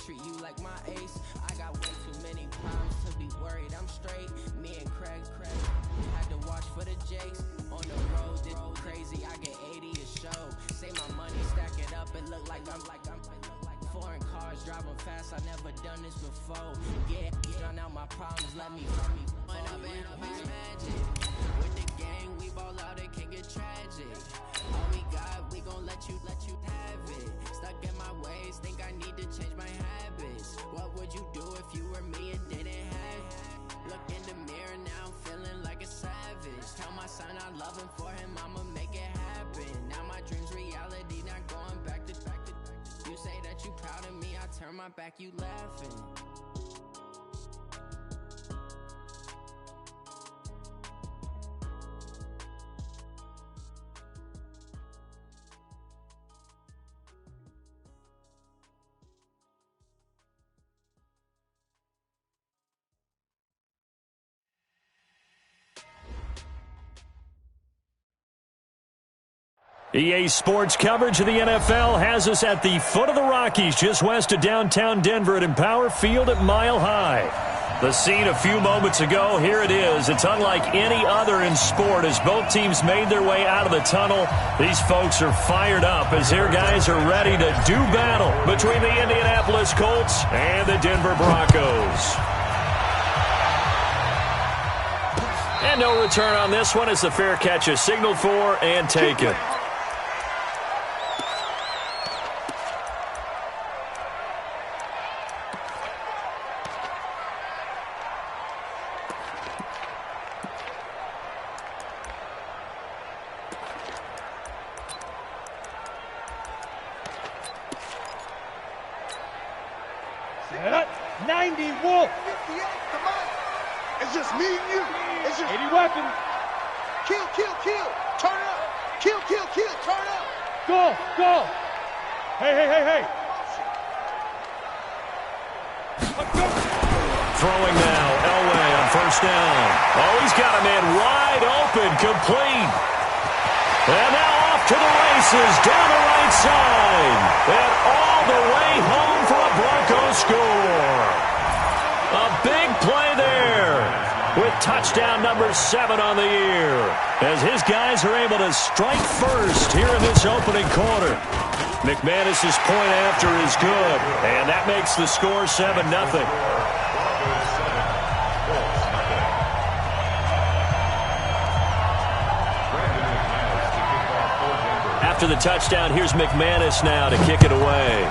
treat you like my ace. I got way too many problems to be worried. I'm straight. Me and Craig had to watch for the Jakes. On the road, this crazy. I get 80 a show. Say my money, stack it up. It look like I'm foreign cars driving fast. I never done this before. Yeah, drown out my problems. Let me run up and up is magic. With the gang, we ball out. It can get tragic. All we got, we gon' let you have it. Stuck in my ways, think I need to change my habits. What would you do if you were me and didn't have it? Look in the mirror now, I'm feeling like a savage. Tell my son I love him, for him I'ma make it happen. Now my dream's reality, not going back to. You say that you proud of me, I turn my back, you laughing. EA Sports coverage of the NFL has us at the foot of the Rockies, just west of downtown Denver at Empower Field at Mile High. The scene a few moments ago, here it is. It's unlike any other in sport as both teams made their way out of the tunnel. These folks are fired up as their guys are ready to do battle between the Indianapolis Colts and the Denver Broncos. And no return on this one as the fair catch is signaled for and taken. Set. 90 Wolf. 58, come on. It's just me and you. It's just 80 weapons. Kill, kill, kill. Turn up. Kill, kill, kill. Turn up. Go, go. Hey, hey, hey, hey. Throwing now, Elway on first down. Oh, he's got a man wide open, complete. And now off to the races, down the right side. And all the way home for a Broncos score. A big play there with touchdown number 7 on the year. As his guys are able to strike first here in this opening quarter. McManus's point after is good. And that makes the score 7-0. After the touchdown, here's McManus now to kick it away.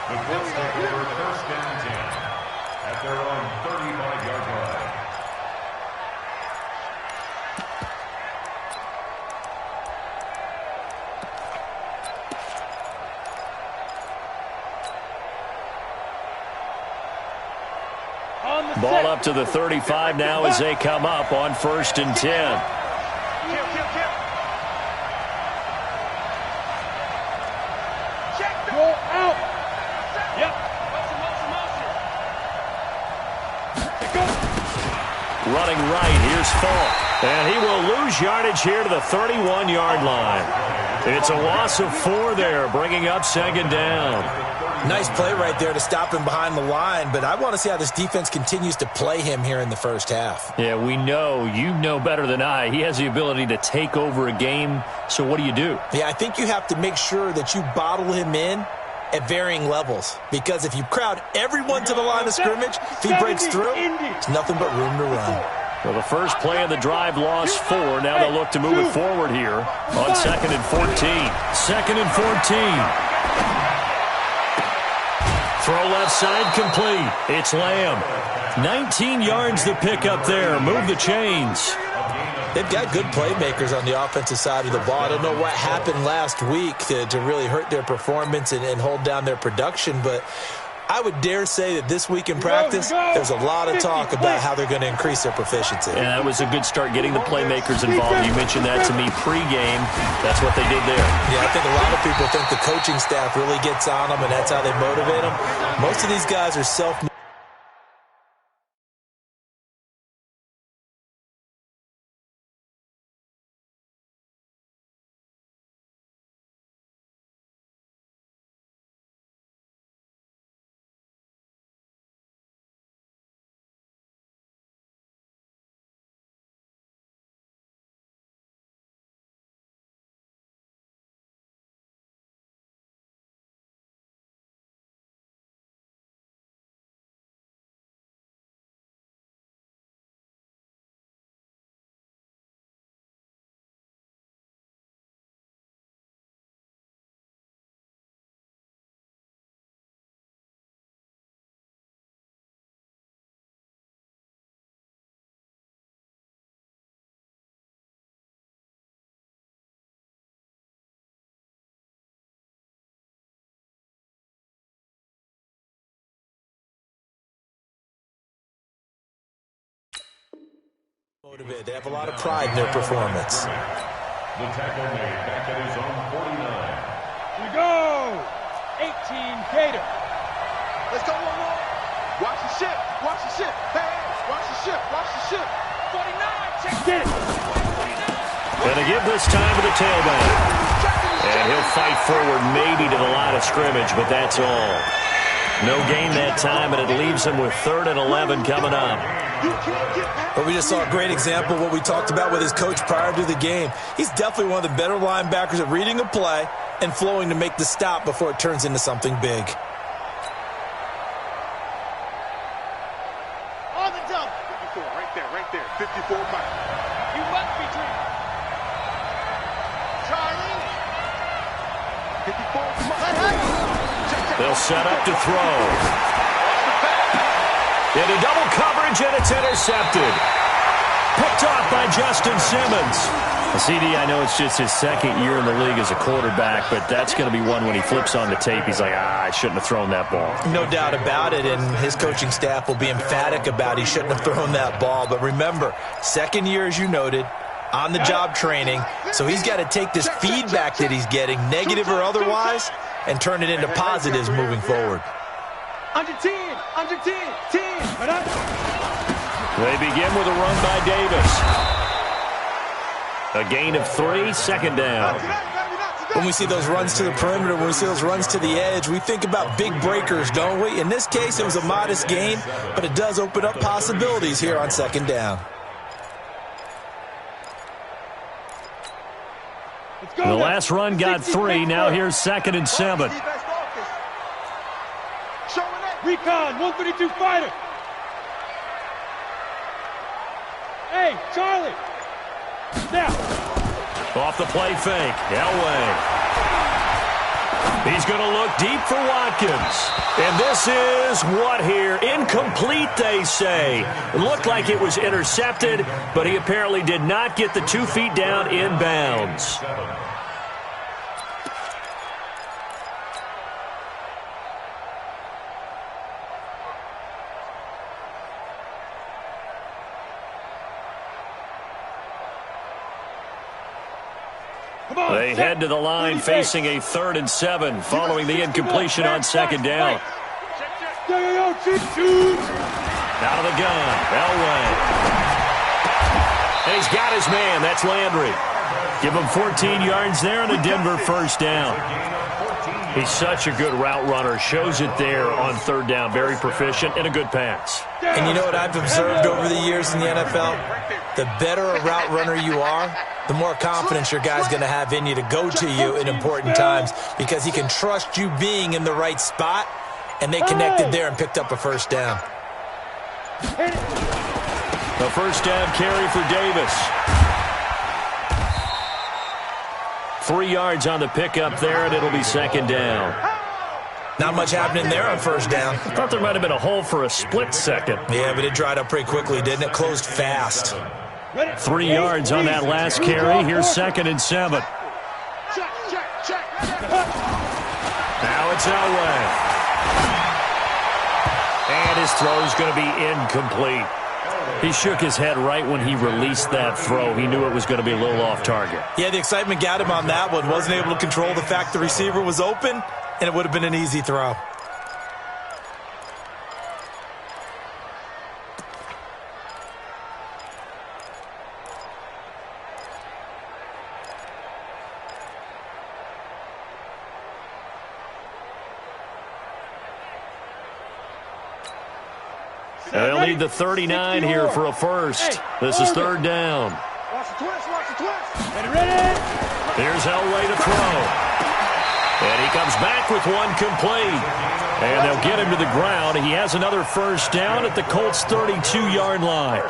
The Colts take over first down 10 at their own 35-yard line. Ball up to the 35 now as they come up on 1st and 10. Go out. Yep. Running right, here's Falk. And he will lose yardage here to the 31-yard line. It's a loss of 4 there, bringing up 2nd down. Nice play right there to stop him behind the line, but I want to see how this defense continues to play him here in the first half. Yeah, we know. You know better than I. He has the ability to take over a game, so what do you do? Yeah, I think you have to make sure that you bottle him in at varying levels, because if you crowd everyone to the line of scrimmage, if he breaks through, it's nothing but room to run. Well, the first play of the drive lost 4. Now they'll look to move it forward here on 2nd and 14. 2nd and 14. Throw left side complete. It's Lamb. 19 yards the pick up there. Move the chains. They've got good playmakers on the offensive side of the ball. I don't know what happened last week to really hurt their performance and hold down their production, but I would dare say that this week in practice, there's a lot of talk about how they're going to increase their proficiency. And that was a good start getting the playmakers involved. You mentioned that to me pregame. That's what they did there. Yeah, I think a lot of people think the coaching staff really gets on them, and that's how they motivate them. Most of these guys are self They have a lot of pride in their performance. The tackle made back at his own 49. Here we go. 18 Gator. Let's go, one more. Watch the ship. Watch the ship. Hey, watch the ship. Watch the ship. 49. Check Get it. Gonna give this time to the tailback. And he'll fight forward maybe to the line of scrimmage, but that's all. No gain that time, and it leaves him with 3rd and 11 coming up. But we just saw a great example of what we talked about with his coach prior to the game. He's definitely one of the better linebackers at reading a play and flowing to make the stop before it turns into something big. On the dump. 54, right there. 54 Mike. You must be dreaming. Charlie. 54 Mike. They'll set up to throw. Into double coverage, and it's intercepted. Picked off by Justin Simmons. CD, I know it's just his 2nd year in the league as a quarterback, but that's going to be one when he flips on the tape. He's like, I shouldn't have thrown that ball. No doubt about it, and his coaching staff will be emphatic about he shouldn't have thrown that ball. But remember, 2nd year, as you noted, on-the-job training, so he's got to take this feedback that he's getting, negative or otherwise, and turn it into positives moving forward. Under 10. 10. They begin with a run by Davis. A gain of 3, 2nd down. When we see those runs to the perimeter, when we see those runs to the edge, we think about big breakers, don't we? In this case, it was a modest gain, but it does open up possibilities here on 2nd down. The last run got 3. Now here's 2nd and 7. Recon, 132 fighter. Hey, Charlie. Now. Off the play fake. Elway. He's going to look deep for Watkins. And this is what here? Incomplete, they say. It looked like it was intercepted, but he apparently did not get the 2 feet down inbounds. They head to the line facing a 3rd and 7 following the incompletion on 2nd down. Out Out of the gun, Elway. And he's got his man. That's Landry. Give him 14 yards there and a Denver 1st down. He's such a good route runner. Shows it there on 3rd down. Very proficient and a good pass. And you know what I've observed over the years in the NFL? The better a route runner you are, the more confidence your guy's going to have in you to go to you in important times because he can trust you being in the right spot, and they connected there and picked up a 1st down. The 1st down carry for Davis. 3 yards on the pickup there, and it'll be 2nd down. Not much happening there on 1st down. I thought there might have been a hole for a split second. Yeah, but it dried up pretty quickly, didn't it? Closed fast. 3 yards on that last carry. Here's 2nd and 7. Now it's Elway. And his throw's going to be incomplete. He shook his head right when he released that throw. He knew it was going to be a little off target. Yeah, the excitement got him on that one. Wasn't able to control the fact the receiver was open, and it would have been an easy throw. They'll need the 39 here for a 1st. This is 3rd down. Watch the twist. Watch the twist. Ready. Here's Elway to throw. And he comes back with one complete. And they'll get him to the ground. He has another 1st down at the Colts' 32-yard line.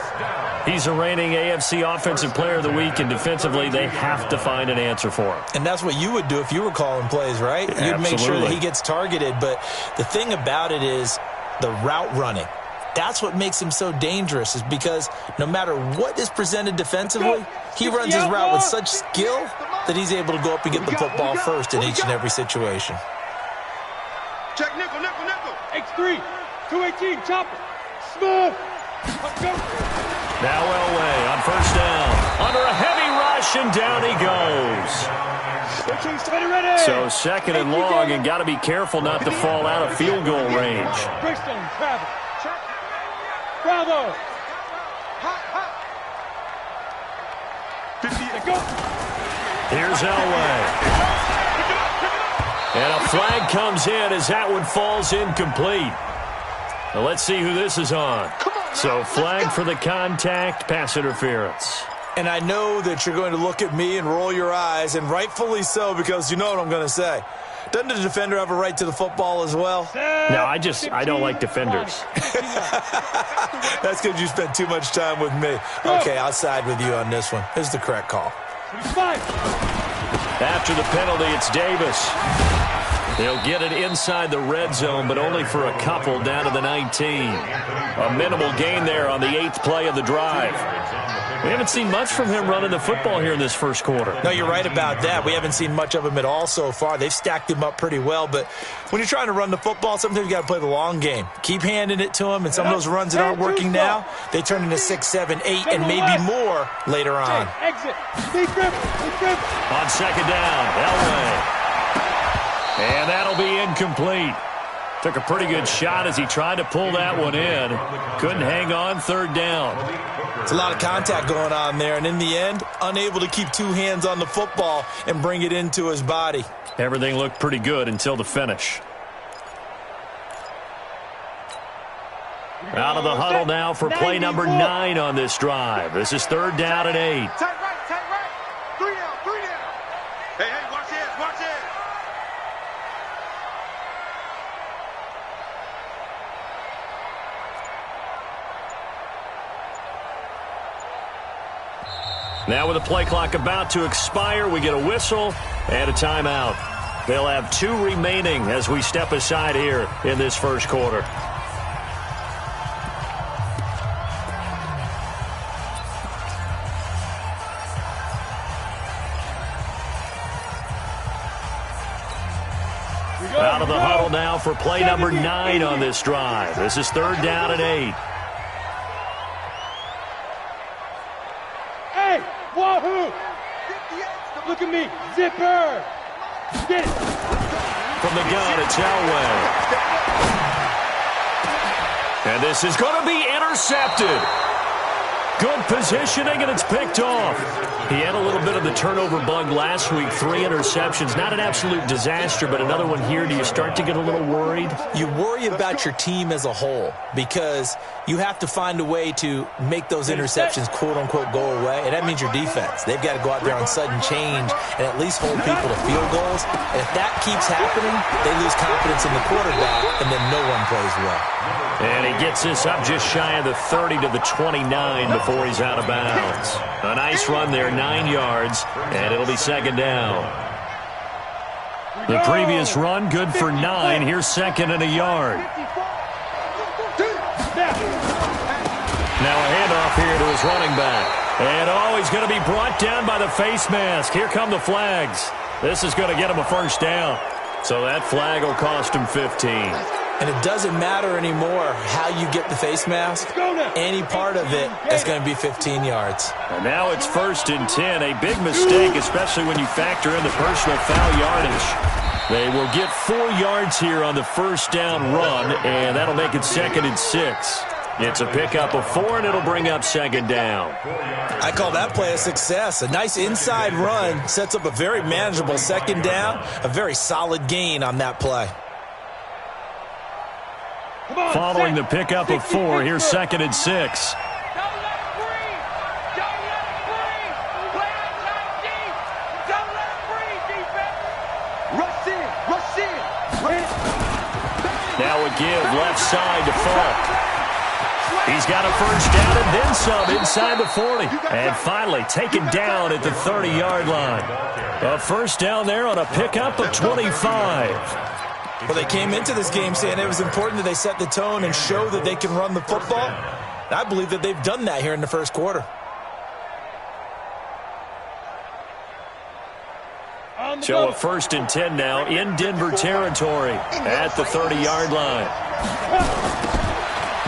He's a reigning AFC Offensive Player of the Week, and defensively they have to find an answer for him. And that's what you would do if you were calling plays, right? Absolutely. You'd make sure that he gets targeted. But the thing about it is the route running. That's what makes him so dangerous, is because no matter what is presented defensively, he runs his route with such skill that he's able to go up and get the football first in each and every situation. Check nickel. X3, 218, chopper. Smooth. Let's go. Now Elway on first down. Under a heavy rush, and down he goes. So second and long, and got to be careful not to fall out of field goal range. Bravo. Here's Elway. And a flag comes in as that one falls incomplete. Now let's see who this is on. So flag for the contact, pass interference. And I know that you're going to look at me and roll your eyes, and rightfully so, because you know what I'm going to say. Doesn't the defender have a right to the football as well? No, I don't like defenders. That's because you spent too much time with me. Okay, I'll side with you on this one. This is the correct call. After the penalty, it's Davis. They'll get it inside the red zone, but only for a couple down to the 19. A minimal gain there on the 8th play of the drive. We haven't seen much from him running the football here in this first quarter. No, you're right about that. We haven't seen much of him at all so far. They've stacked him up pretty well, but when you're trying to run the football, sometimes you got to play the long game. Keep handing it to him, and some of those runs that aren't working now, they turn into 6, 7, 8, and maybe more later on. Exit. On second down, Elway. And that'll be incomplete. Took a pretty good shot as he tried to pull that one in. Couldn't hang on, third down. It's a lot of contact going on there, and in the end, unable to keep two hands on the football and bring it into his body. Everything looked pretty good until the finish. Out of the huddle now for play number 9 on this drive. This is third down and 8. Tight right. 3 down. Hey, watch it. Now with the play clock about to expire, we get a whistle and a timeout. They'll have 2 remaining as we step aside here in this first quarter. Out of the huddle now for play number 9 on this drive. This is third down and 8. Hey, wahoo! Look at me, zipper! Get it! From the gun, it's Elway. And this is going to be intercepted. Good positioning, and it's picked off. He had a little bit of the turnover bug last week, 3 interceptions. Not an absolute disaster, but another one here. Do you start to get a little worried? You worry about your team as a whole because you have to find a way to make those interceptions, quote-unquote, go away, and that means your defense. They've got to go out there on sudden change and at least hold people to field goals. And if that keeps happening, they lose confidence in the quarterback, and then no one plays well. And he gets this up just shy of the 30 to the 29 before he's out of bounds. A nice run there, 9 yards, and it'll be second down. The previous run, good for 9. Here's second and a yard. Now a handoff here to his running back. And, he's going to be brought down by the face mask. Here come the flags. This is going to get him a first down. So that flag will cost him 15. And it doesn't matter anymore how you get the face mask. Any part of it is going to be 15 yards. And now it's first and 10. A big mistake, especially when you factor in the personal foul yardage. They will get 4 yards here on the first down run, and that'll make it second and 6. It's a pickup of 4, and it'll bring up second down. I call that play a success. A nice inside run sets up a very manageable second down, a very solid gain on that play. Following the pickup of 4, here's second and 6. Now a give left side to Falk. He's got a first down and then some inside the 40. And finally taken down at the 30-yard line. A first down there on a pickup of 25. Well, they came into this game saying it was important that they set the tone and show that they can run the football. And I believe that they've done that here in the first quarter. So a first and 10 now in Denver territory at the 30-yard line.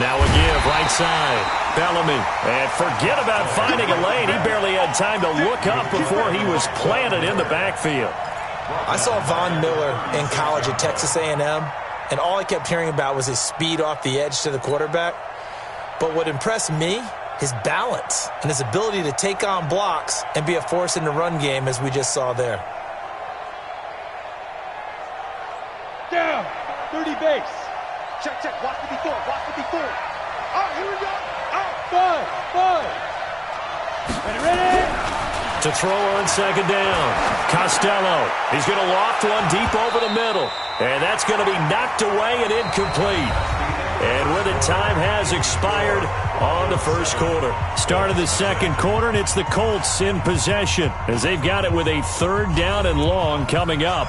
Now a give, right side. Bellamy. And forget about finding a lane. He barely had time to look up before he was planted in the backfield. I saw Von Miller in college at Texas A&M, and all I kept hearing about was his speed off the edge to the quarterback. But what impressed me, his balance and his ability to take on blocks and be a force in the run game, as we just saw there. Down. 30 base. Check, check. Watch the before. Watch the before. All right, here we go. Five. Ready. To throw on second down. Costello. He's going to loft one deep over the middle. And that's going to be knocked away and incomplete. And with it, time has expired on the first quarter. Start of the second quarter, and it's the Colts in possession as they've got it with a 3rd down and long coming up.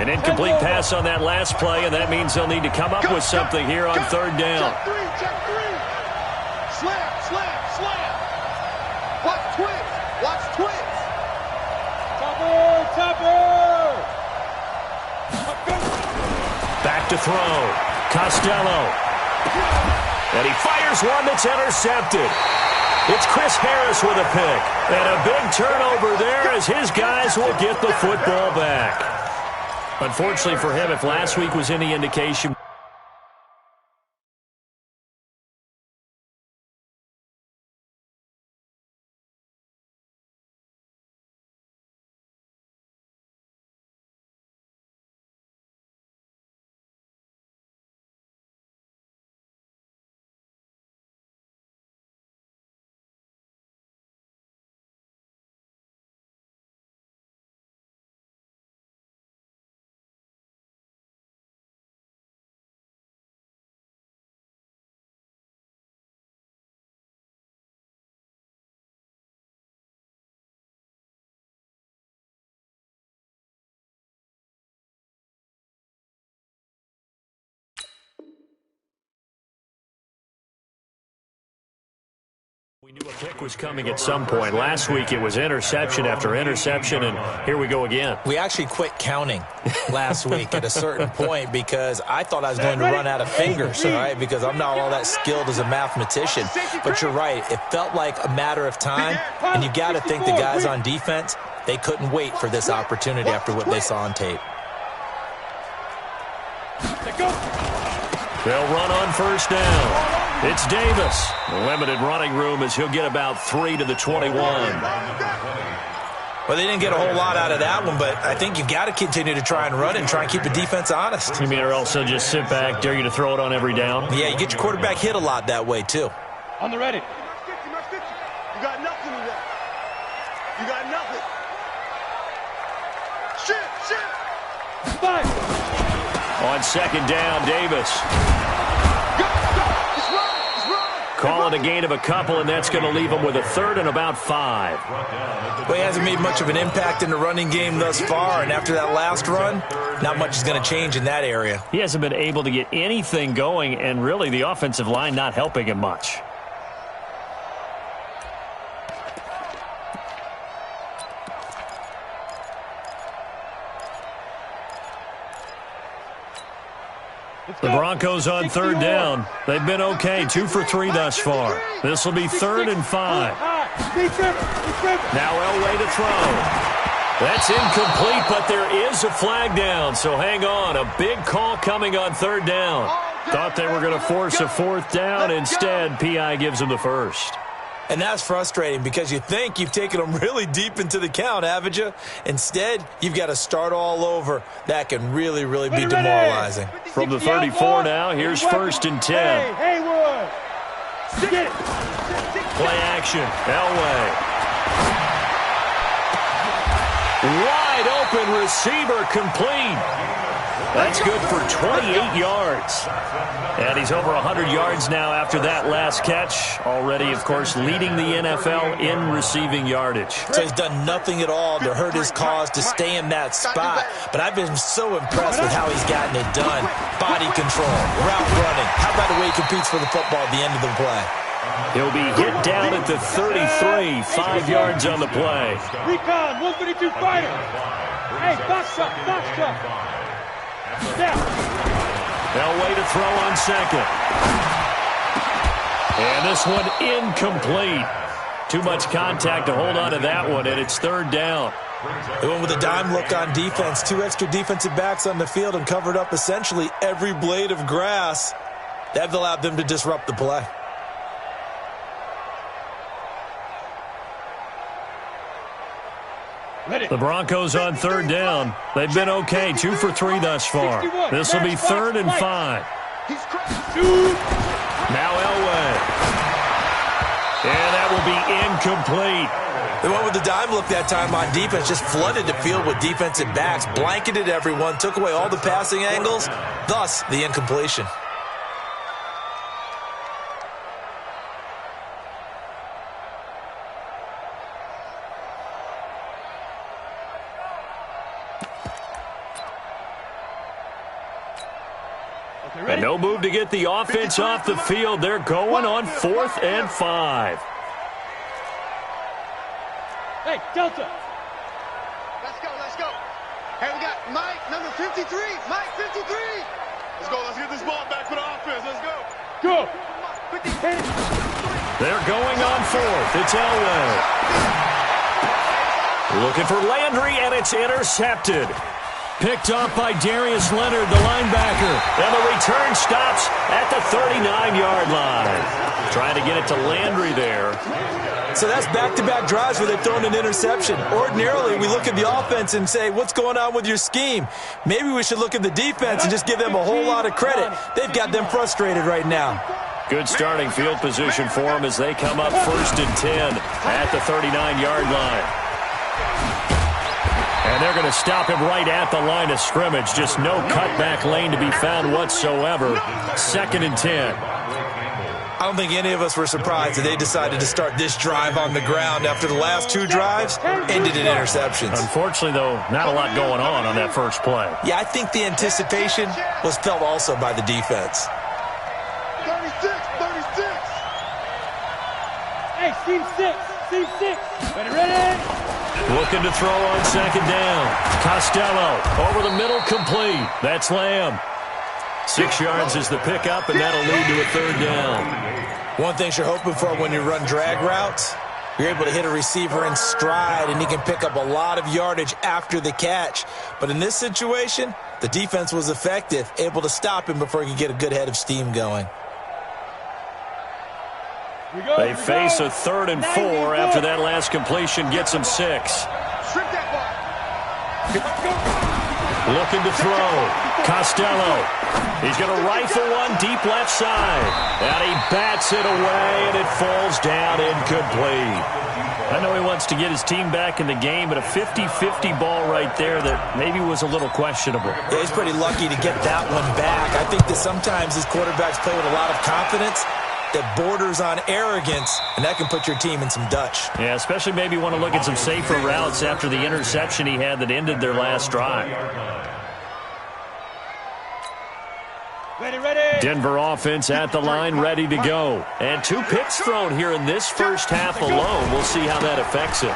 An incomplete pass on that last play, and that means they'll need to come up with something here on 3rd down. Check three. Slam. Watch twins. Topper. Back to throw. Costello. And he fires one that's intercepted. It's Chris Harris with a pick. And a big turnover there as his guys will get the football back. Unfortunately for him, if last week was any indication, we knew a pick was coming at some point. Last week it was interception after interception, and here we go again. We actually quit counting last week at a certain point because I thought I was going to run out of fingers, all right, because I'm not all that skilled as a mathematician. But you're right. It felt like a matter of time, and you got to think the guys on defense, they couldn't wait for this opportunity after what they saw on tape. They'll run on 1st down. It's Davis. Limited running room as he'll get about 3 to the 21. Well, they didn't get a whole lot out of that one, but I think you've got to continue to try and run and try and keep the defense honest. You mean or else they'll just sit back, dare you to throw it on every down? Yeah, you get your quarterback hit a lot that way, too. On the ready. You got nothing in that. You got nothing. Shit. 5. On 2nd down, Davis. Call it a gain of a couple, and that's going to leave him with a 3rd and about 5. Well, he hasn't made much of an impact in the running game thus far, and after that last run, not much is going to change in that area. He hasn't been able to get anything going, and really the offensive line not helping him much. The Broncos on 3rd down. They've been okay, 2 for 3 thus far. This will be 3rd and 5. Now Elway to throw. That's incomplete, but there is a flag down, so hang on. A big call coming on 3rd down. Thought they were going to force a 4th down. Instead, P.I. gives them the 1st. And that's frustrating because you think you've taken them really deep into the count, haven't you? Instead, you've got to start all over. That can really, really be demoralizing. From the 34 now, here's 1st and 10. Haywood. Play action. Elway. Wide open receiver complete. That's good for 28 yards. And he's over 100 yards now after that last catch. Already, of course, leading the NFL in receiving yardage. So he's done nothing at all to hurt his cause to stay in that spot. But I've been so impressed with how he's gotten it done. Body control, route running. How about the way he competes for the football at the end of the play? He'll be hit down at the 33, 5 yards on the play. Recon, 132 fighter. Hey, box up, box up. Step. Elway to throw on second. And this one incomplete. Too much contact to hold on to that one, and it's third down. They went with a dime look on defense. 2 extra defensive backs on the field and covered up essentially every blade of grass. That allowed them to disrupt the play. The Broncos on third down. They've been okay, 2 for 3 thus far. This will be 3rd and 5. Now Elway. And that will be incomplete. They went with the dime look that time on defense, just flooded the field with defensive backs, blanketed everyone, took away all the passing angles, thus the incompletion. And no move to get the offense off the field. They're going on 4th and 5. Hey, Delta. Let's go, let's go. Hey, we got Mike, number 53. Mike, 53. Let's go, let's get this ball back for the offense. Let's go. Go. They're going on 4th. It's Elway. Looking for Landry, and it's intercepted. Picked off by Darius Leonard, the linebacker. And the return stops at the 39-yard line. Trying to get it to Landry there. So that's back-to-back drives where they've thrown an interception. Ordinarily, we look at the offense and say, what's going on with your scheme? Maybe we should look at the defense and just give them a whole lot of credit. They've got them frustrated right now. Good starting field position for them as they come up 1st and 10 at the 39-yard line. And they're going to stop him right at the line of scrimmage. Just no cutback lane to be found whatsoever. 2nd and 10. I don't think any of us were surprised that they decided to start this drive on the ground after the last 2 drives ended in interceptions. Unfortunately, though, not a lot going on that first play. Yeah, I think the anticipation was felt also by the defense. 36, 36. Hey, team 6, team 6. Ready? Looking to throw on 2nd down. Costello over the middle, complete. That's Lamb. 6 yards is the pickup, and that'll lead to a 3rd down. One thing you're hoping for when you run drag routes, you're able to hit a receiver in stride, and he can pick up a lot of yardage after the catch. But in this situation, the defense was effective, able to stop him before he could get a good head of steam going. They face a 3rd and 4 after that last completion gets them 6. Strip that ball. Looking to throw. Costello. He's going to rifle one deep left side. And he bats it away, and it falls down incomplete. I know he wants to get his team back in the game, but a 50-50 ball right there that maybe was a little questionable. Yeah, he's pretty lucky to get that one back. I think that sometimes his quarterbacks play with a lot of confidence that borders on arrogance, and that can put your team in some Dutch. Yeah, especially maybe want to look at some safer routes after the interception he had that ended their last drive. Ready. Denver offense at the line, ready to go. And 2 picks thrown here in this first half alone. We'll see how that affects him.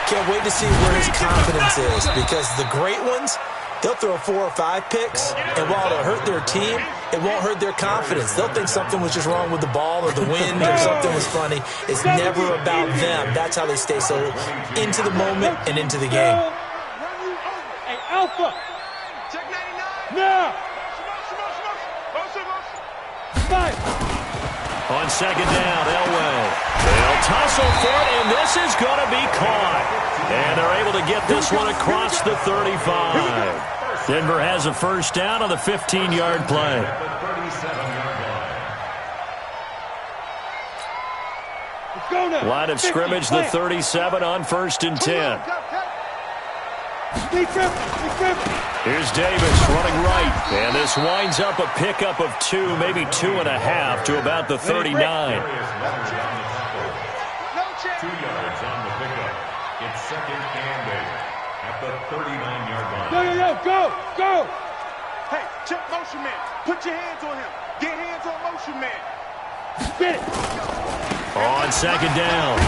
Can't wait to see where his confidence is, because the great ones, they'll throw 4 or 5 picks, and while it'll hurt their team, it won't hurt their confidence. They'll think something was just wrong with the ball or the wind or something was funny. It's never about them. That's how they stay so into the moment and into the game. Hey, Alpha. Check 99. Now. Five. On 2nd down, Elway. They'll tussle for it, and this is going to be caught. And they're able to get this one across the 35. Denver has a first down on the 15-yard play. Let's go now. Line of scrimmage, the 37 on 1st and 10. Here's Davis running right. And this winds up a pickup of 2, maybe 2.5 to about the 39. 2 yards on the pickup. It's 2nd and 8 at the 39-yard line. Go! Hey, check motion man. Put your hands on him. Get hands on motion man. Get it! On 2nd down,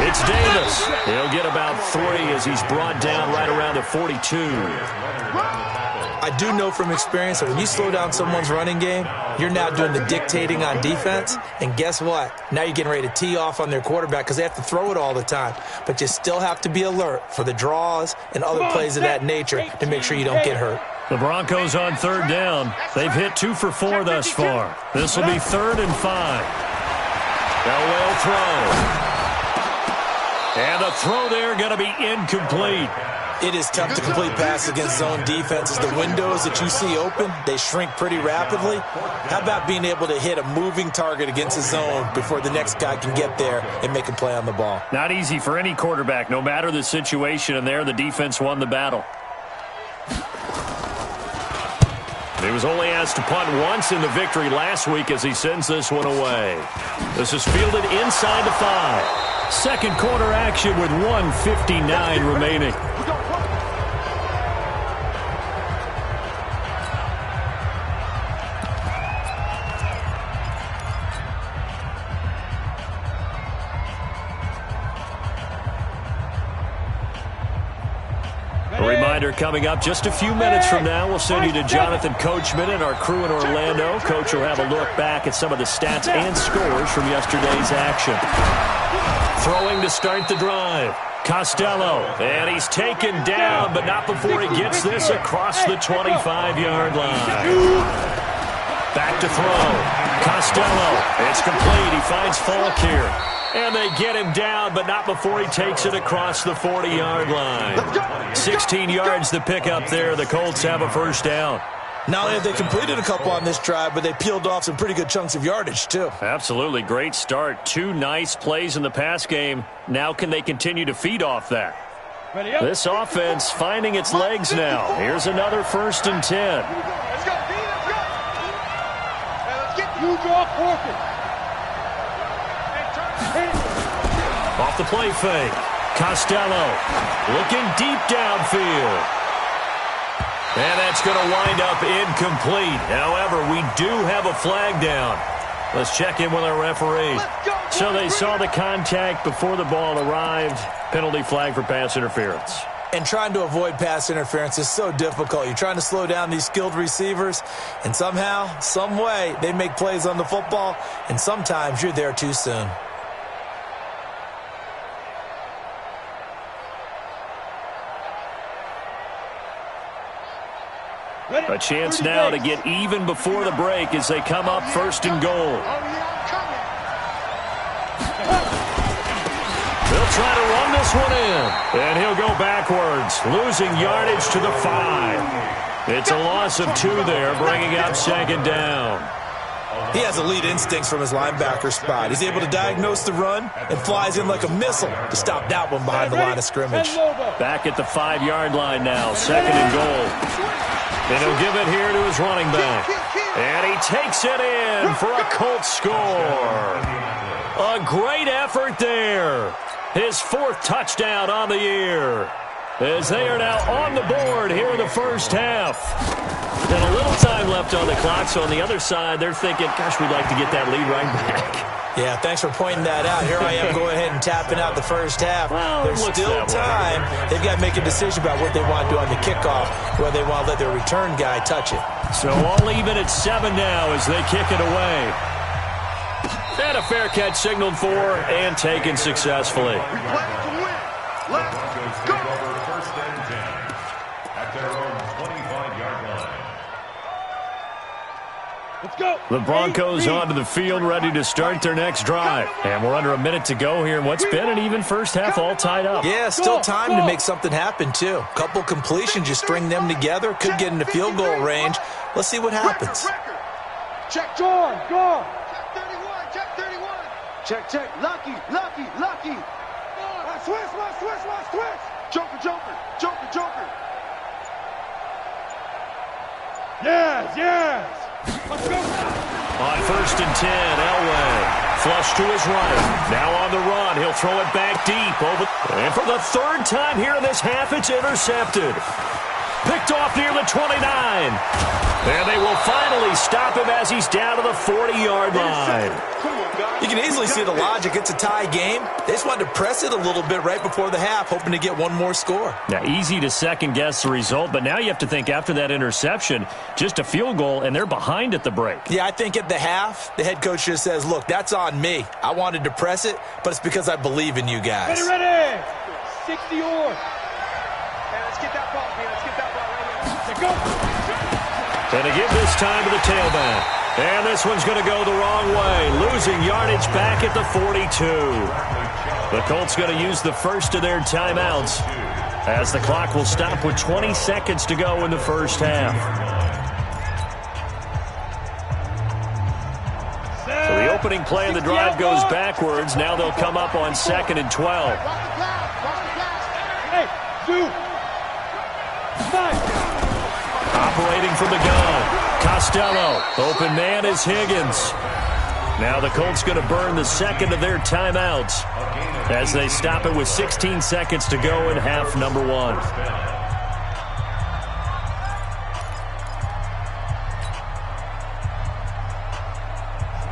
it's Davis. He'll get about 3 as he's brought down right around the 42. I do know from experience that when you slow down someone's running game, you're now doing the dictating on defense. And guess what? Now you're getting ready to tee off on their quarterback because they have to throw it all the time. But you still have to be alert for the draws and other plays of that nature to make sure you don't get hurt. The Broncos on 3rd down. They've hit 2 for 4 thus far. This will be 3rd and 5. Elway will throw. And the throw there going to be incomplete. It is tough to complete passes against zone defenses. The windows that you see open, they shrink pretty rapidly. How about being able to hit a moving target against a zone before the next guy can get there and make a play on the ball? Not easy for any quarterback, no matter the situation. And there, the defense won the battle. He was only asked to punt once in the victory last week as he sends this one away. This is fielded inside the 5. 2nd quarter action with 1:59 remaining. A reminder coming up just a few minutes from now. We'll send you to Jonathan Coachman and our crew in Orlando. Coach will have a look back at some of the stats and scores from yesterday's action. Throwing to start the drive. Costello, and he's taken down, but not before he gets this across the 25-yard line. Back to throw. Costello, it's complete. He finds Falk here. And they get him down, but not before he takes it across the 40-yard line. 16 yards to pick up there. The Colts have a 1st down. Not only have they completed a couple on this drive, but they peeled off some pretty good chunks of yardage, too. Absolutely. Great start. 2 nice plays in the pass game. Now can they continue to feed off that? This offense finding its legs now. Here's another 1st and 10. Let's go, B, let's go. Hey, let's get You draw forfeit. Off the play fake. Costello looking deep downfield. And that's going to wind up incomplete. However, we do have a flag down. Let's check in with our referee. So they saw the contact before the ball arrived. Penalty flag for pass interference. And trying to avoid pass interference is so difficult. You're trying to slow down these skilled receivers, and somehow, some way, they make plays on the football, and sometimes you're there too soon. A chance now to get even before the break as they come up 1st and goal. They'll try to run this one in, and he'll go backwards, losing yardage to the 5. It's a loss of 2 there, bringing up 2nd down. He has elite instincts from his linebacker spot. He's able to diagnose the run and flies in like a missile to stop that one behind the line of scrimmage. Back at the 5-yard line now, 2nd and goal. And he'll give it here to his running back. And he takes it in for a Colts score. A great effort there. His 4th touchdown on the year. As they are now on the board here in the 1st half. And a little time left on the clock, so on the other side, they're thinking, gosh, we'd like to get that lead right back. Yeah, thanks for pointing that out. Here I am going ahead and tapping out the 1st half. Well, there's still time. They've got to make a decision about what they want to do on the kickoff, whether they want to let their return guy touch it. So all even at 7 now as they kick it away. And a fair catch signaled for and taken successfully. Let's go. Over 1st and 10 at their own 25-yard line. Let's go. The Broncos onto the field, ready to start their next drive. And we're under a minute to go here in what's been an even 1st half, all tied up. Yeah, still time to make something happen, too. Couple completions, you string them together, could get into field goal range. Let's see what happens. Check, Gone. Check 31, check 31. Check. Lucky. Switch. Joker. Yes. Let's go. On 1st and 10, Elway. Flush to his right. Now on the run. He'll throw it back deep. And for the 3rd time here in this half, it's intercepted. Picked off near the 29. And they will finally stop him as he's down to the 40-yard line. You can easily see the logic. It's a tie game. They just wanted to press it a little bit right before the half, hoping to get one more score. Now, easy to second-guess the result, but now you have to think after that interception, just a field goal, and they're behind at the break. Yeah, I think at the half, the head coach just says, look, that's on me. I wanted to press it, but it's because I believe in you guys. Ready. 60 or. Let's get that ball, man. Let's get that ball right here. Let's go. And to give this time to the tailback. And this one's going to go the wrong way, losing yardage back at the 42. The Colts going to use the first of their timeouts as the clock will stop with 20 seconds to go in the first half. So the opening play of the drive goes backwards. Now they'll come up on 2nd and 12. Hey, 2. 5. Operating from the gun. Costello. Open man is Higgins. Now the Colts going to burn the second of their timeouts as they stop it with 16 seconds to go in half number 1.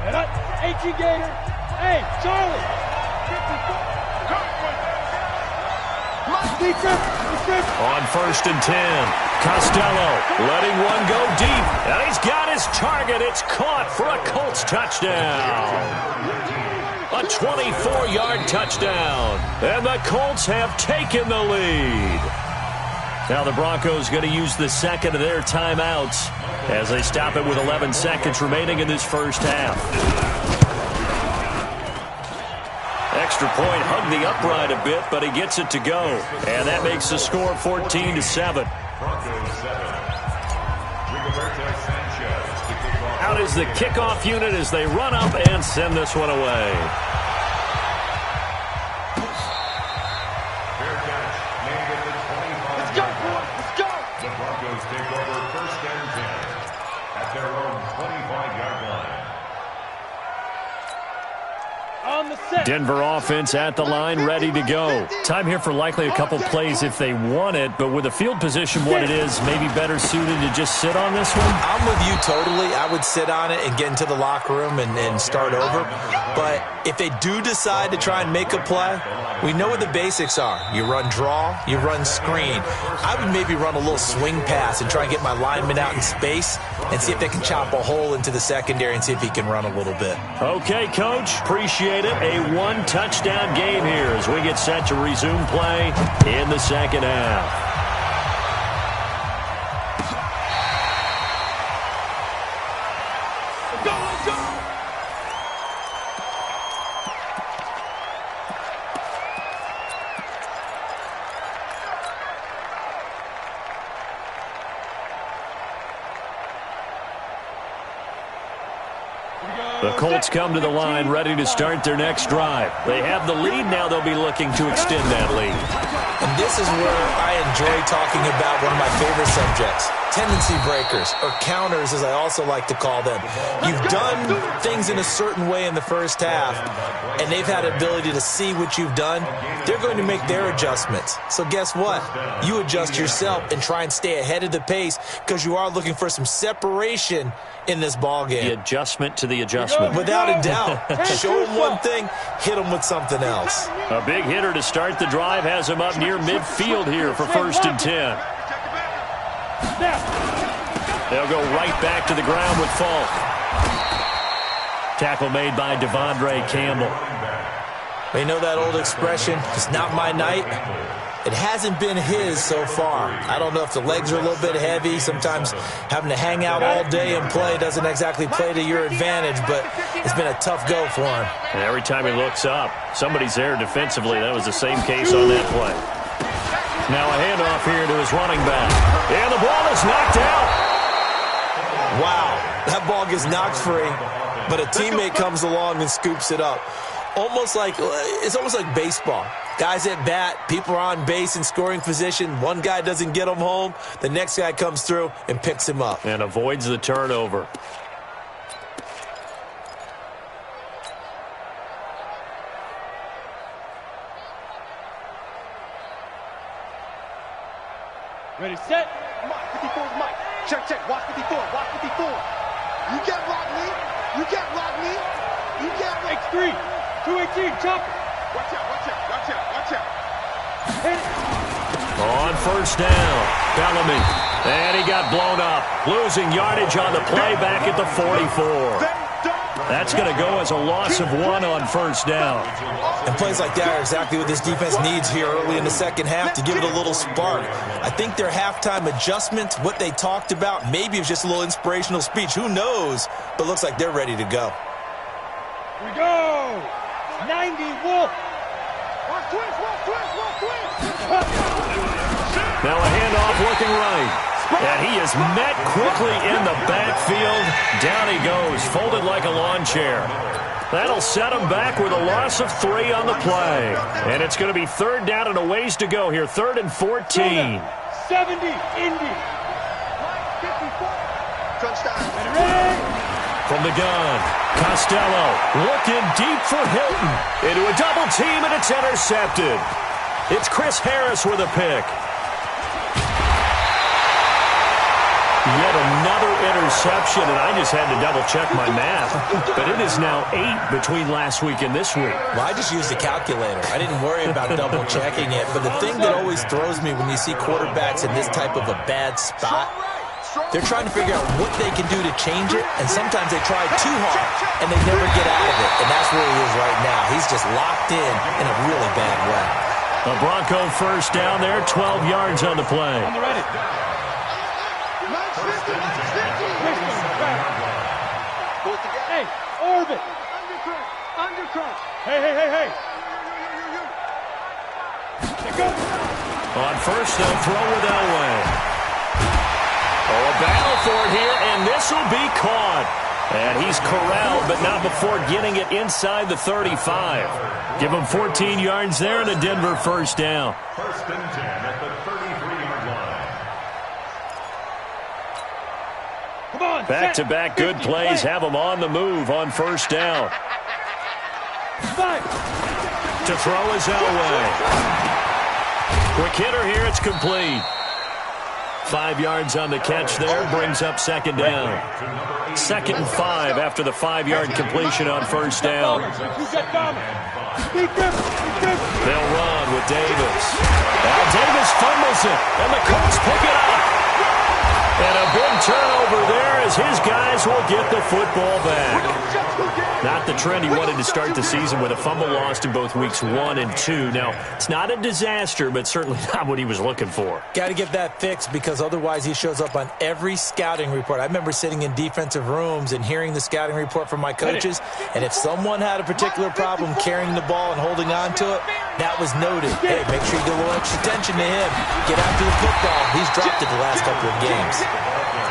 Set up. 18 Gator. Hey, Charlie. On 1st and 10, Costello letting one go deep. And he's got his target. It's caught for a Colts touchdown. A 24-yard touchdown. And the Colts have taken the lead. Now the Broncos going to use the second of their timeouts as they stop it with 11 seconds remaining in this first half. Extra point, hugged the upright a bit, but he gets it to go. And that makes the score 14-7. Out is the kickoff unit as they run up and send this one away. Let's go, boys. Let's go. The Broncos take over 1st and 10 at their own 25-yard line. On the set. Denver offense at the line, ready to go. Time here for likely a couple plays if they want it, but with the field position what it is, maybe better suited to just sit on this one? I'm with you totally. I would sit on it and get into the locker room and start over. But if they do decide to try and make a play, we know what the basics are. You run draw, you run screen. I would maybe run a little swing pass and try and get my lineman out in space and see if they can chop a hole into the secondary and see if he can run a little bit. Okay, Coach. Appreciate it. A one-touchdown game here as we get set to resume play in the second half. The Colts come to the line ready to start their next drive. They have the lead. Now they'll be looking to extend that lead. And this is where I enjoy talking about one of my favorite subjects, tendency breakers, or counters as I also like to call them. You've done things in a certain way in the first half, and they've had the ability to see what you've done. They're going to make their adjustments. So guess what? You adjust yourself and try and stay ahead of the pace because you are looking for some separation in this ball game. The adjustment to the adjustment. Without a doubt. Show them one thing, hit them with something else. A big hitter to start the drive has him up near midfield here for 1st and 10. They'll go right back to the ground with Falk. Tackle made by Devondre Campbell. You know that old expression, it's not my night? It hasn't been his so far. I don't know if the legs are a little bit heavy. Sometimes having to hang out all day and play doesn't exactly play to your advantage, but it's been a tough go for him. And every time he looks up, somebody's there defensively. That was the same case on that play. Now a handoff here to his running back. And the ball is knocked out. Wow, that ball gets knocked free, but a teammate comes along and scoops it up. It's almost like baseball. Guys at bat, people are on base in scoring position. One guy doesn't get him home. The next guy comes through and picks him up. And avoids the turnover. Ready, set. Mike, 54 is Mike. Check, check. Watch 54. Watch 54. You can't rock me. You can't rock me. You can't rock X3. 218. Chop. Watch out, watch out, watch out, watch out. Hit. On first down, Bellamy. And he got blown up. Losing yardage on the play back at the 44. That's going to go as a loss of 1 on first down. And plays like that are exactly what this defense needs here early in the second half to give it a little spark. I think their halftime adjustment, what they talked about, maybe it was just a little inspirational speech. Who knows? But looks like they're ready to go. Here we go. 90 Wolf. Watch twist, watch twist, watch twist. Now a handoff looking right. And he is met quickly in the backfield. Down he goes, folded like a lawn chair. That'll set him back with a loss of 3 on the play. And it's going to be third down and a ways to go here. 3rd and 14. 70 Indy. Touchdown. Ready. From the gun, Costello looking deep for Hilton. Into a double team, and it's intercepted. It's Chris Harris with a pick. Yet another interception, and I just had to double-check my math. But it is now 8 between last week and this week. Well, I just used a calculator. I didn't worry about double-checking it. But the thing that always throws me when you see quarterbacks in this type of a bad spot, they're trying to figure out what they can do to change it, and sometimes they try too hard, and they never get out of it. And that's where he is right now. He's just locked in a really bad way. A Bronco first down there, 12 yards on the play. On the ready. Hey, orbit. Undercut. Hey. Go. On first, they'll throw with Elway. Oh, a battle for it here, and this will be caught. And he's corralled, but not before getting it inside the 35. Give him 14 yards there and a Denver first down. 1st and 10 at the 33-yard line. Come on. Back-to-back good plays have him on the move on first down. 5. To throw is Elway. Quick hitter here, it's complete. 5 yards on the catch there, brings up second down. 2nd and 5 after the 5-yard completion on first down. They'll run with Davis. Now Davis fumbles it, and the Colts pick it up. And a big turnover there as his guys will get the football back. Not the trend he wanted to start the season with a fumble lost in both weeks 1 and 2. Now, it's not a disaster, but certainly not what he was looking for. Got to get that fixed because otherwise he shows up on every scouting report. I remember sitting in defensive rooms and hearing the scouting report from my coaches, and if someone had a particular problem carrying the ball and holding on to it, that was noted. Hey, make sure you give a little extra attention to him. Get after the football. He's dropped it the last couple of games.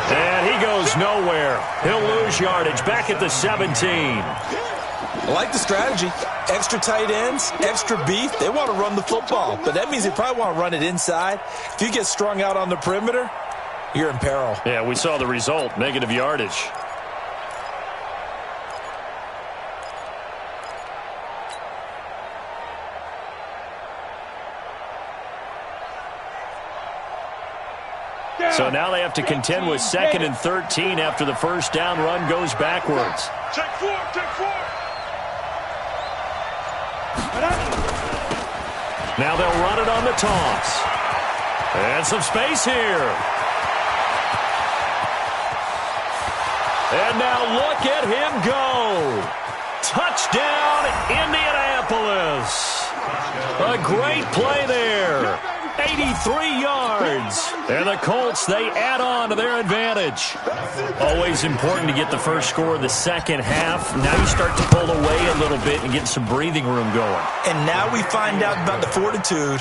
And he goes nowhere. He'll lose yardage back at the 17. I like the strategy. Extra tight ends, extra beef. They want to run the football, but that means they probably want to run it inside. If you get strung out on the perimeter, you're in peril. Yeah, we saw the result, negative yardage. So now they have to contend with 2nd and 13 after the first down run goes backwards. Take 4, take 4. Now they'll run it on the toss. And some space here. And now look at him go. Touchdown, Indianapolis. A great play there. 83 yards. And the Colts, they add on to their advantage. Always important to get the first score of the second half. Now you start to pull away a little bit and get some breathing room going. And now we find out about the fortitude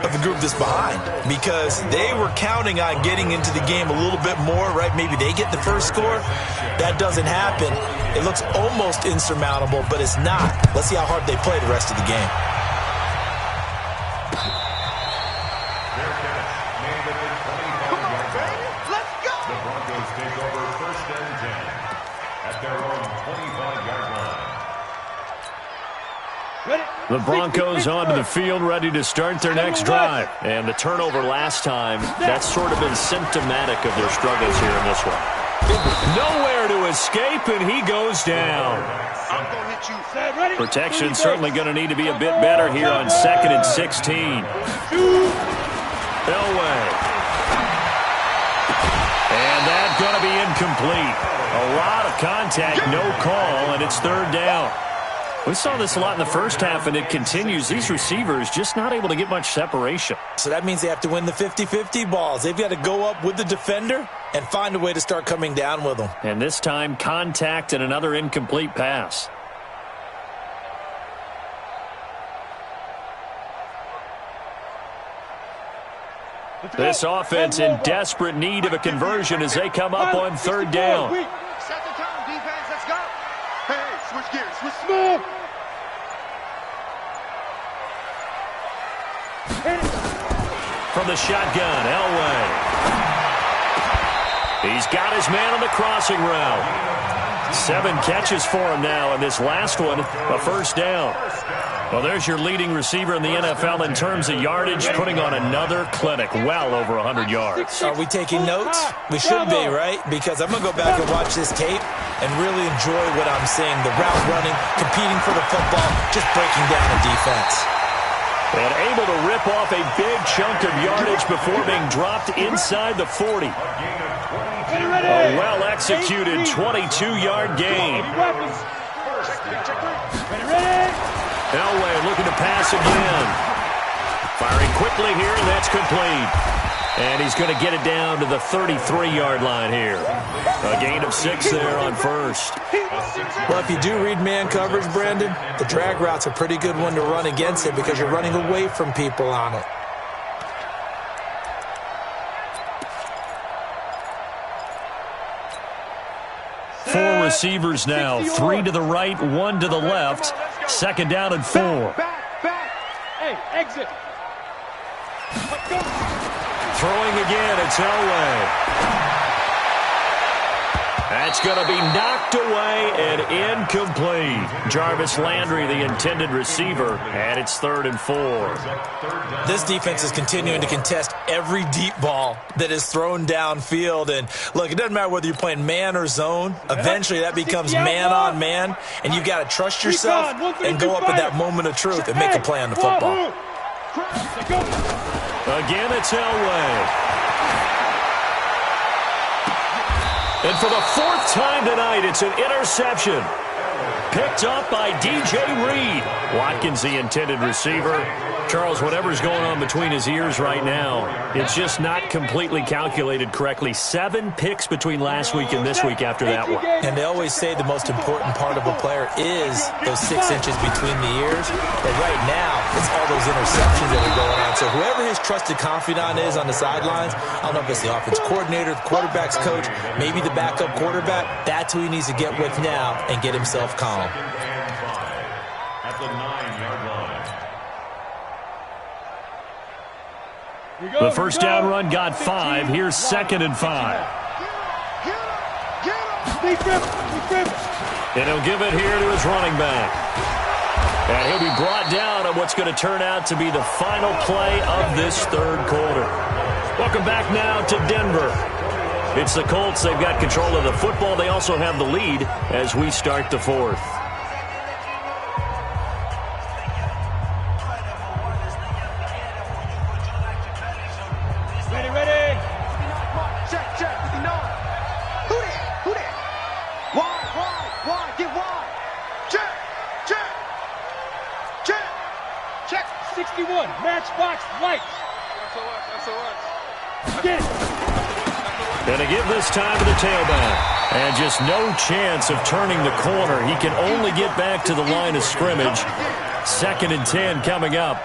of the group that's behind, because they were counting on getting into the game a little bit more, right? Maybe they get the first score. That doesn't happen. It looks almost insurmountable, but it's not. Let's see how hard they play the rest of the game. The Broncos onto the field, ready to start their next drive. And the turnover last time, that's sort of been symptomatic of their struggles here in this one. Nowhere to escape, and he goes down. Protection certainly going to need to be a bit better here on 2nd and 16. Elway. And that's going to be incomplete. A lot of contact, no call, and it's 3rd down. We saw this a lot in the first half, and it continues. These receivers just not able to get much separation. So that means they have to win the 50-50 balls. They've got to go up with the defender and find a way to start coming down with them. And this time, contact and another incomplete pass. This offense in desperate need of a conversion as they come up on 3rd down. Set the tone, defense. Let's go. Hey, switch gears. Switch Move. From the shotgun, Elway. He's got his man on the crossing route. 7 catches for him now, and this last one, a 1st down. Well, there's your leading receiver in the NFL in terms of yardage, putting on another clinic, well over 100 yards. Are we taking notes? We should be, right? Because I'm going to go back and watch this tape and really enjoy what I'm seeing. The route running, competing for the football, just breaking down the defense. And able to rip off a big chunk of yardage before being dropped inside the 40. A well-executed 22-yard gain. Elway looking to pass again. Firing quickly here, and that's complete. And he's going to get it down to the 33-yard line here. A gain of 6 there on 1st. Well, if you do read man coverage, Brandon, the drag route's a pretty good one to run against it because you're running away from people on it. Four receivers now, 3 to the right, 1 to the left. 2nd down and 4. Back. Hey, exit. Throwing again, it's Elway. That's going to be knocked away and incomplete. Jarvis Landry, the intended receiver, and it's 3rd and 4. This defense is continuing to contest every deep ball that is thrown downfield. And, look, it doesn't matter whether you're playing man or zone. Eventually that becomes man on man, and you've got to trust yourself and go up at that moment of truth and make a play on the football. Again, it's Elway. And for the 4th time tonight, it's an interception. Picked up by DJ Reed. Watkins, the intended receiver. Charles, whatever's going on between his ears right now, it's just not completely calculated correctly. 7 picks between last week and this week after that one. And they always say the most important part of a player is those 6 inches between the ears. But right now, it's all those interceptions that are going on. So whoever his trusted confidant is on the sidelines, I don't know if it's the offense coordinator, the quarterback's coach, maybe the backup quarterback, that's who he needs to get with now and get himself calm. At the 9-yard line. The first down run got 5. Here's 2nd and 5. And he'll give it here to his running back. And he'll be brought down on what's going to turn out to be the final play of this 3rd quarter. Welcome back now to Denver. It's the Colts. They've got control of the football. They also have the lead as we start the 4th. Matchbox lights. Going to give this time to the tailback. And just no chance of turning the corner. He can only get back to the line of scrimmage. 2nd and 10 coming up.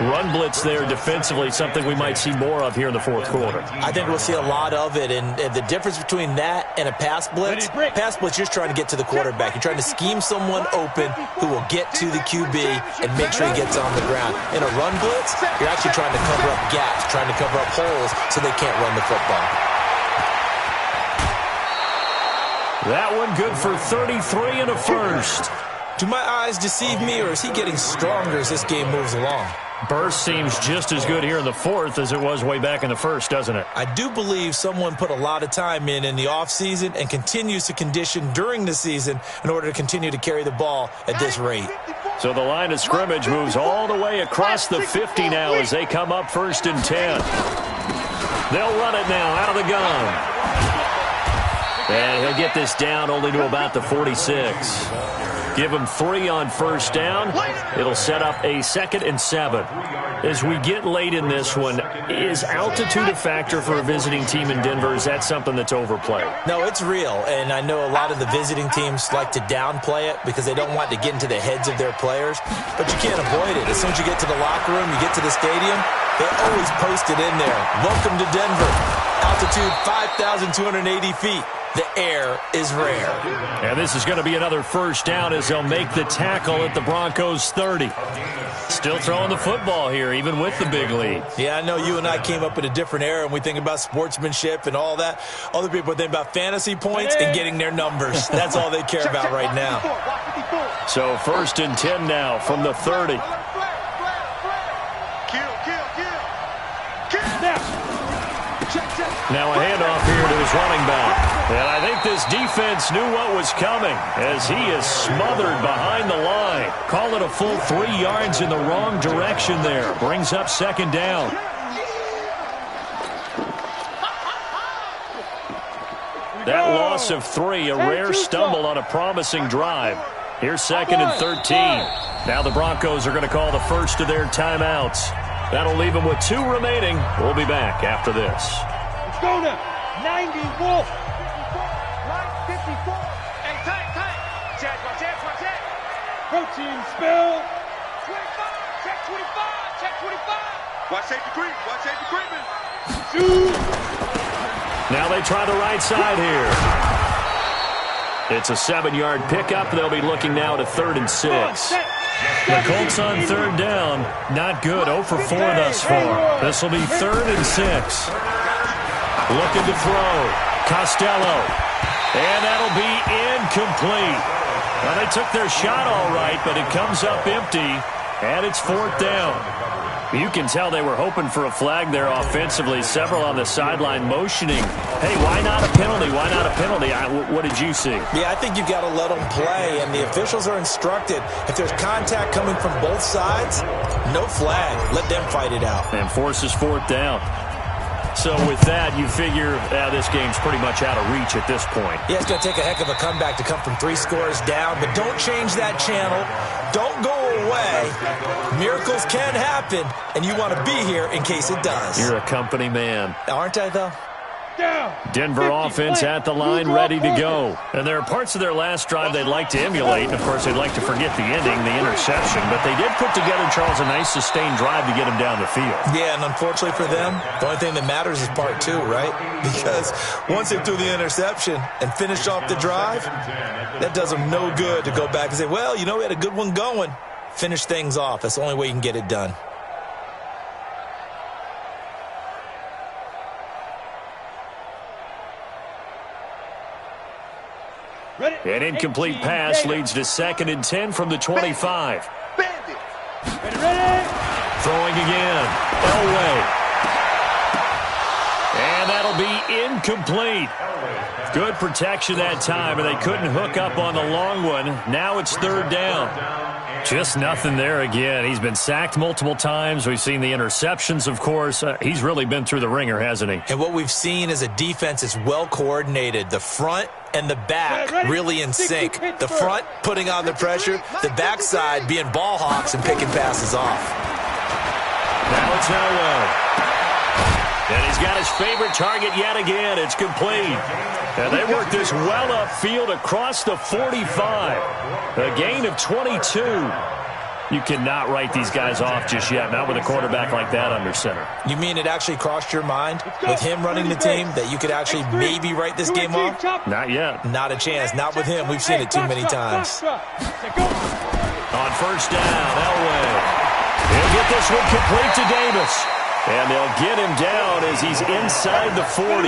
Run blitz there defensively, something we might see more of here in the fourth quarter. I think we'll see a lot of it, and the difference between that and a pass blitz, you're just trying to get to the quarterback. You're trying to scheme someone open who will get to the QB and make sure he gets on the ground. In a run blitz, you're actually trying to cover up gaps, trying to cover up holes so they can't run the football. That one good for 33 and a first. Do my eyes deceive me, or is he getting stronger as this game moves along? Burst seems just as good here in the fourth as it was way back in the first, doesn't it? I do believe someone put a lot of time in the offseason and continues to condition during the season in order to continue to carry the ball at this rate. So the line of scrimmage moves all the way across the 50 now as they come up 1st and 10. They'll run it now out of the gun. And he'll get this down only to about the 46. Give him 3 on 1st down. It'll set up a 2nd and 7. As we get late in this one, is altitude a factor for a visiting team in Denver? Is that something that's overplayed? No, it's real, and I know a lot of the visiting teams like to downplay it because they don't want to get into the heads of their players, but you can't avoid it. As soon as you get to the locker room, you get to the stadium, they always post it in there. Welcome to Denver. Altitude 5,280 feet. The air is rare. And this is going to be another 1st down as they'll make the tackle at the Broncos 30. Still throwing the football here, even with the big lead. Yeah, I know you and I came up in a different era, and we think about sportsmanship and all that. Other people think about fantasy points and getting their numbers. That's all they care about right now. So 1st and 10 now from the 30. Now a handoff here to his running back. And I think this defense knew what was coming as he is smothered behind the line. Call it a full 3 yards in the wrong direction there. Brings up 2nd down. That loss of 3, a rare stumble on a promising drive. Here's 2nd and 13. Now the Broncos are going to call the first of their timeouts. That'll leave them with 2 remaining. We'll be back after this. Let's go now. 90 Wolf. 54. Hey, tight. Check, watch it. Protein spill. 25. Check 25. Watch safety creeping. Shoot. Now they try the right side here. It's a 7-yard pickup. They'll be looking now to 3rd and 6. The Colts on 3rd down. Not good. 0 for 4 thus far. This will be 3rd and 6. Looking to throw. Costello. And that'll be incomplete. Well, they took their shot all right, but it comes up empty. And it's 4th down. You can tell they were hoping for a flag there offensively. Several on the sideline motioning. Hey, why not a penalty? Why not a penalty? What did you see? Yeah, I think you've got to let them play, and the officials are instructed. If there's contact coming from both sides, no flag. Let them fight it out. And forces 4th down. So with that, you figure this game's pretty much out of reach at this point. Yeah, it's going to take a heck of a comeback to come from 3 scores down, but don't change that channel. Don't go away. Miracles can happen, and you want to be here in case it does. You're a company man. Aren't I, though? Denver offense at the line, ready to go. And there are parts of their last drive they'd like to emulate, and, of course, they'd like to forget the ending, the interception. But they did put together, Charles, a nice sustained drive to get them down the field. Yeah, and unfortunately for them, the only thing that matters is part 2, right? Because once they threw the interception and finished off the drive, that does them no good to go back and say, well, you know, we had a good one going. Finish things off. That's the only way you can get it done. An incomplete pass leads to 2nd and 10 from the 25. Throwing again. Elway. And that'll be incomplete. Good protection that time, and they couldn't hook up on the long one. Now it's 3rd down. Just nothing there again. He's been sacked multiple times. We've seen the interceptions, of course. He's really been through the ringer, hasn't he? And what we've seen is a defense that's well coordinated. The front and the back really in sync. The front putting on the pressure, the backside being ball hawks and picking passes off. Now it's Elway. And he's got his favorite target yet again. It's complete. And they work this well upfield across the 45. A gain of 22. You cannot write these guys off just yet, not with a quarterback like that under center. You mean it actually crossed your mind with him running the team that you could actually maybe write this game off? Not yet. Not a chance. Not with him. We've seen it too many times. On first down, Elway. He'll get this one complete to Davis. And they'll get him down as he's inside the 40.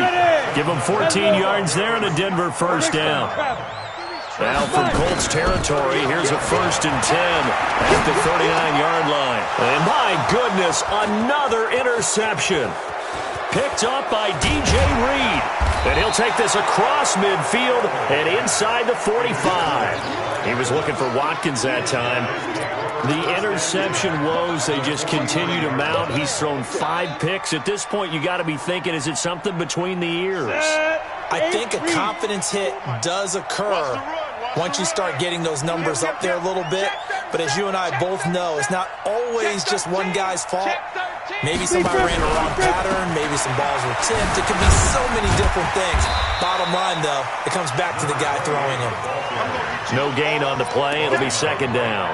Give him 14 yards there and a Denver first down. Now from Colts territory, here's a 1st and 10 at the 39-yard line. And my goodness, another interception. Picked up by DJ Reed. And he'll take this across midfield and inside the 45. He was looking for Watkins that time. The interception woes, they just continue to mount. He's thrown 5 picks. At this point, you got to be thinking, is it something between the ears? I think a confidence hit does occur once you start getting those numbers up there a little bit. But as you and I both know, it's not always just one guy's fault. Maybe somebody ran a wrong pattern. Maybe some balls were tipped. It could be so many different things. Bottom line, though, it comes back to the guy throwing them. No gain on the play. It'll be 2nd down.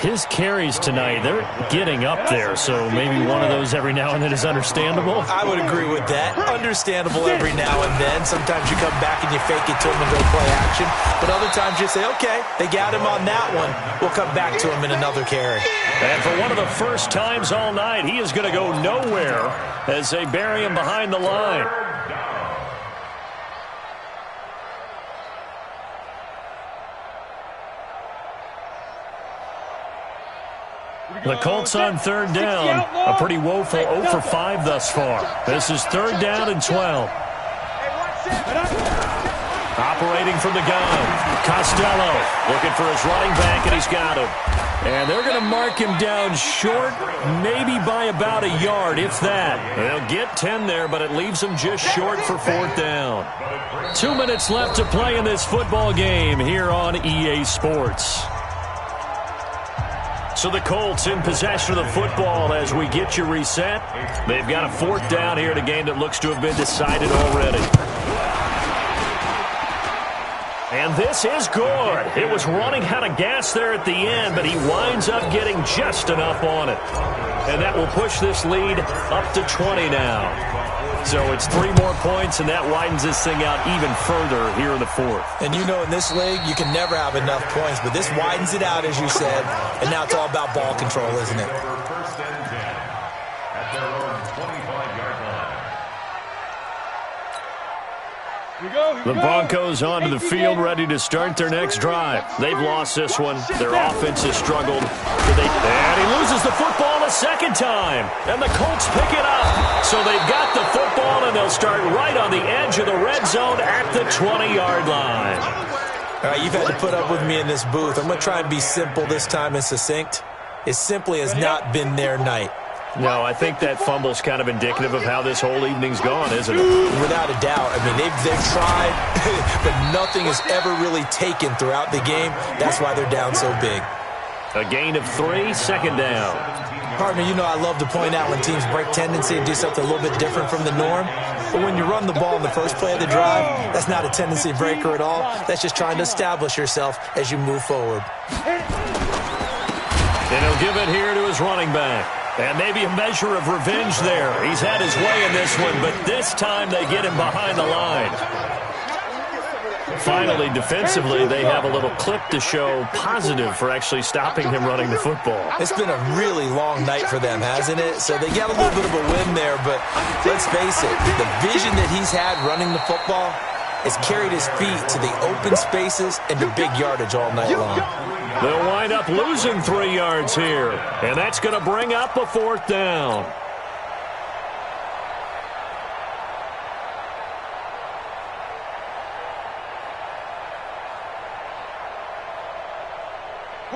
His carries tonight, they're getting up there, so maybe one of those every now and then is understandable. I would agree with that. Understandable every now and then. Sometimes you come back and you fake it to him and go play action. But other times you say, okay, they got him on that one. We'll come back to him in another carry. And for one of the first times all night, he is going to go nowhere as they bury him behind the line. The Colts on 3rd down. A pretty woeful 0 for 5 thus far. This is 3rd down and 12. Operating from the gun. Costello looking for his running back, and he's got him. And they're going to mark him down short, maybe by about a yard, if that. They'll get 10 there, but it leaves them just short for 4th down. 2 minutes left to play in this football game here on EA Sports. So the Colts in possession of the football as we get you reset. They've got a 4th down here in a game that looks to have been decided already. And this is good. It was running out of gas there at the end, but he winds up getting just enough on it. And that will push this lead up to 20 now. So it's 3 more points, and that widens this thing out even further here in the 4th. And you know in this league, you can never have enough points, but this widens it out, as you said, and now it's all about ball control, isn't it? First and 10 at their own 25-yard line. The Broncos onto the field, ready to start their next drive. They've lost this one. Their offense has struggled. And he loses the football a 2nd time. And the Colts pick it up. So they've got the football, and they'll start right on the edge of the red zone at the 20-yard line. All right, you've had to put up with me in this booth. I'm going to try and be simple this time and succinct. It simply has not been their night. No, I think that fumble's kind of indicative of how this whole evening's gone, isn't it? Without a doubt. I mean, they've tried, but nothing has ever really taken throughout the game. That's why they're down so big. A gain of 3, 2nd down. Partner, you know I love to point out when teams break tendency and do something a little bit different from the norm. But when you run the ball in the first play of the drive, that's not a tendency breaker at all. That's just trying to establish yourself as you move forward. And he'll give it here to his running back. And maybe a measure of revenge there. He's had his way in this one, but this time they get him behind the line. Finally, defensively, they have a little clip to show positive for actually stopping him running the football. It's been a really long night for them, hasn't it? So they got a little bit of a win there, but let's face it, the vision that he's had running the football has carried his feet to the open spaces and the big yardage all night long. They'll wind up losing 3 yards here, and that's going to bring up a 4th down.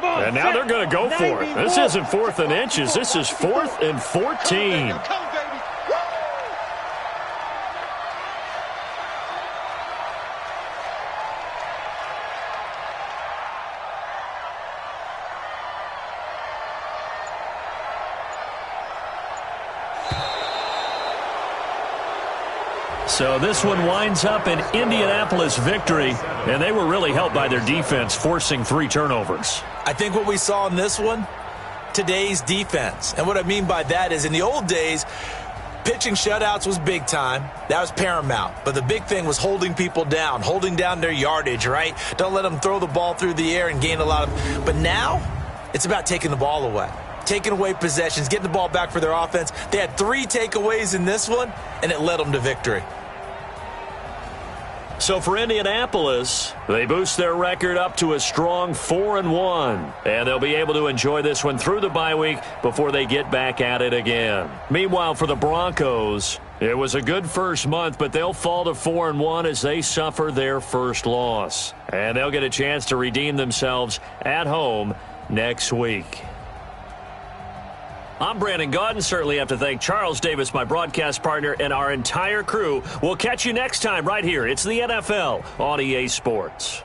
And now they're going to go for it. This isn't 4th and inches. This is 4th and 14. So this one winds up an Indianapolis victory, and they were really helped by their defense, forcing 3 turnovers. I think what we saw in this one, today's defense. And what I mean by that is in the old days, pitching shutouts was big time. That was paramount. But the big thing was holding people down, holding down their yardage, right? Don't let them throw the ball through the air and gain a lot of. But now, it's about taking the ball away. Taking away possessions, getting the ball back for their offense. They had 3 takeaways in this one, and it led them to victory. So for Indianapolis, they boost their record up to a strong 4-1. And they'll be able to enjoy this one through the bye week before they get back at it again. Meanwhile, for the Broncos, it was a good first month, but they'll fall to 4-1 as they suffer their first loss. And they'll get a chance to redeem themselves at home next week. I'm Brandon Gaudin. Certainly have to thank Charles Davis, my broadcast partner, and our entire crew. We'll catch you next time right here. It's the NFL on EA Sports.